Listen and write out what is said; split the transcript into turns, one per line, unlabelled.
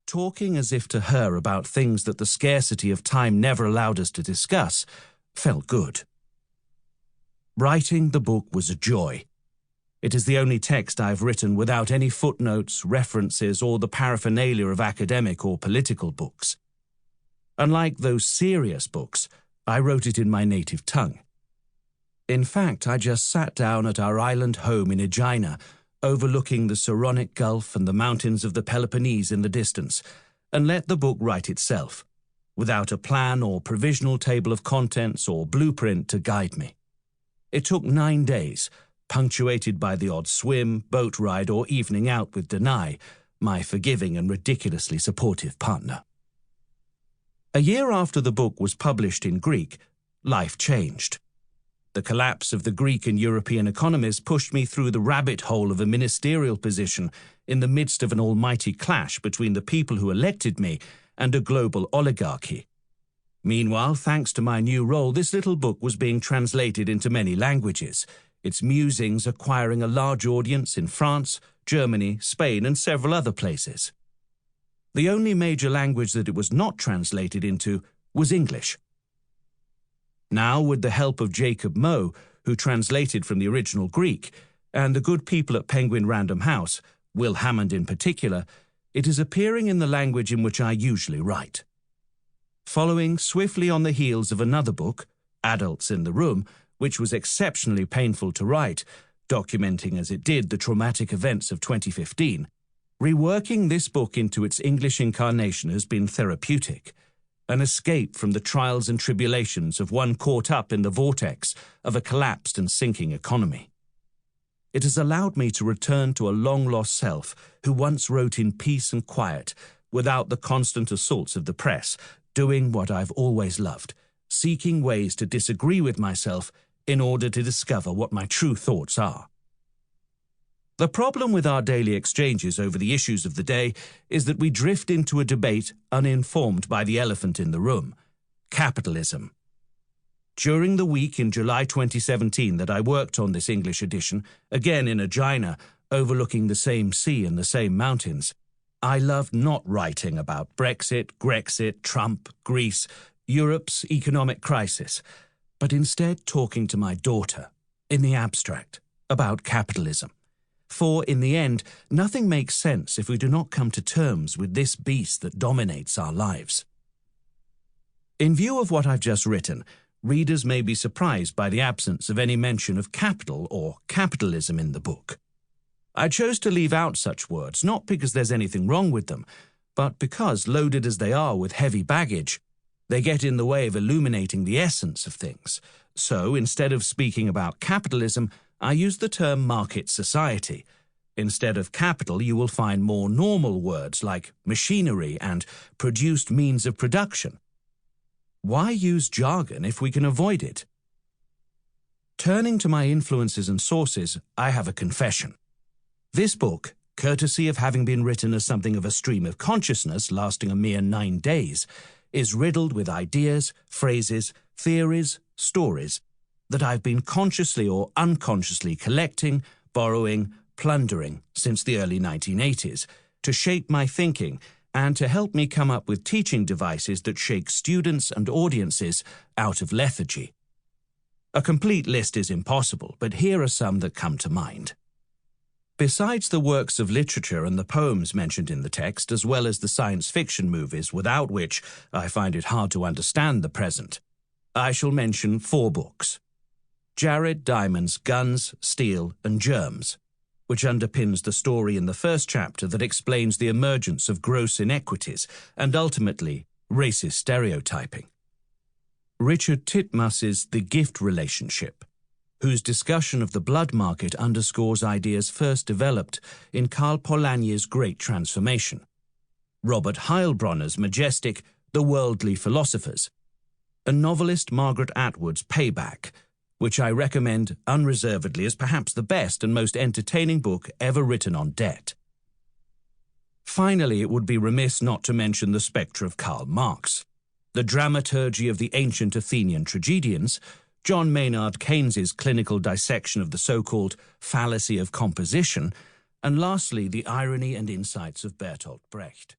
Talking as if to her about things that the scarcity of time never allowed us to discuss felt good. Writing the book was a joy. It is the only text I've written without any footnotes, references, or the paraphernalia of academic or political books. Unlike those serious books, I wrote it in my native tongue. In fact, I just sat down at our island home in Aegina, overlooking the Saronic Gulf and the mountains of the Peloponnese in the distance, and let the book write itself, without a plan or provisional table of contents or blueprint to guide me. It took 9 days, punctuated by the odd swim, boat ride, or evening out with Denai, my forgiving and ridiculously supportive partner. A year after the book was published in Greek, life changed. The collapse of the Greek and European economies pushed me through the rabbit hole of a ministerial position in the midst of an almighty clash between the people who elected me and a global oligarchy. Meanwhile, thanks to my new role, this little book was being translated into many languages, its musings acquiring a large audience in France, Germany, Spain, and several other places. The only major language that it was not translated into was English. Now, with the help of Jacob Moe, who translated from the original Greek, and the good people at Penguin Random House, Will Hammond in particular, it is appearing in the language in which I usually write. Following swiftly on the heels of another book, Adults in the Room, which was exceptionally painful to write, documenting as it did the traumatic events of 2015, reworking this book into its English incarnation has been therapeutic. An escape from the trials and tribulations of one caught up in the vortex of a collapsed and sinking economy. It has allowed me to return to a long-lost self who once wrote in peace and quiet, without the constant assaults of the press, doing what I've always loved, seeking ways to disagree with myself in order to discover what my true thoughts are. The problem with our daily exchanges over the issues of the day is that we drift into a debate uninformed by the elephant in the room: capitalism. During the week in July 2017 that I worked on this English edition, again in Aegina, overlooking the same sea and the same mountains, I loved not writing about Brexit, Grexit, Trump, Greece, Europe's economic crisis, but instead talking to my daughter, in the abstract, about capitalism. For, in the end, nothing makes sense if we do not come to terms with this beast that dominates our lives. In view of what I've just written, readers may be surprised by the absence of any mention of capital or capitalism in the book. I chose to leave out such words, not because there's anything wrong with them, but because, loaded as they are with heavy baggage, they get in the way of illuminating the essence of things. So, instead of speaking about capitalism, I use the term market society. Instead of capital, you will find more normal words like machinery and produced means of production. Why use jargon if we can avoid it? Turning to my influences and sources, I have a confession. This book, courtesy of having been written as something of a stream of consciousness lasting a mere 9 days, is riddled with ideas, phrases, theories, stories that I've been consciously or unconsciously collecting, borrowing, plundering since the early 1980s to shape my thinking and to help me come up with teaching devices that shake students and audiences out of lethargy. A complete list is impossible, but here are some that come to mind. Besides the works of literature and the poems mentioned in the text, as well as the science fiction movies without which I find it hard to understand the present, I shall mention 4 books. Jared Diamond's Guns, Steel and Germs, which underpins the story in the first chapter that explains the emergence of gross inequities and ultimately racist stereotyping. Richard Titmus's The Gift Relationship, whose discussion of the blood market underscores ideas first developed in Karl Polanyi's Great Transformation. Robert Heilbronner's majestic The Worldly Philosophers, and novelist Margaret Atwood's Payback, which I recommend unreservedly as perhaps the best and most entertaining book ever written on debt. Finally, it would be remiss not to mention the spectre of Karl Marx, the dramaturgy of the ancient Athenian tragedians, John Maynard Keynes's clinical dissection of the so-called fallacy of composition, and lastly, the irony and insights of Bertolt Brecht.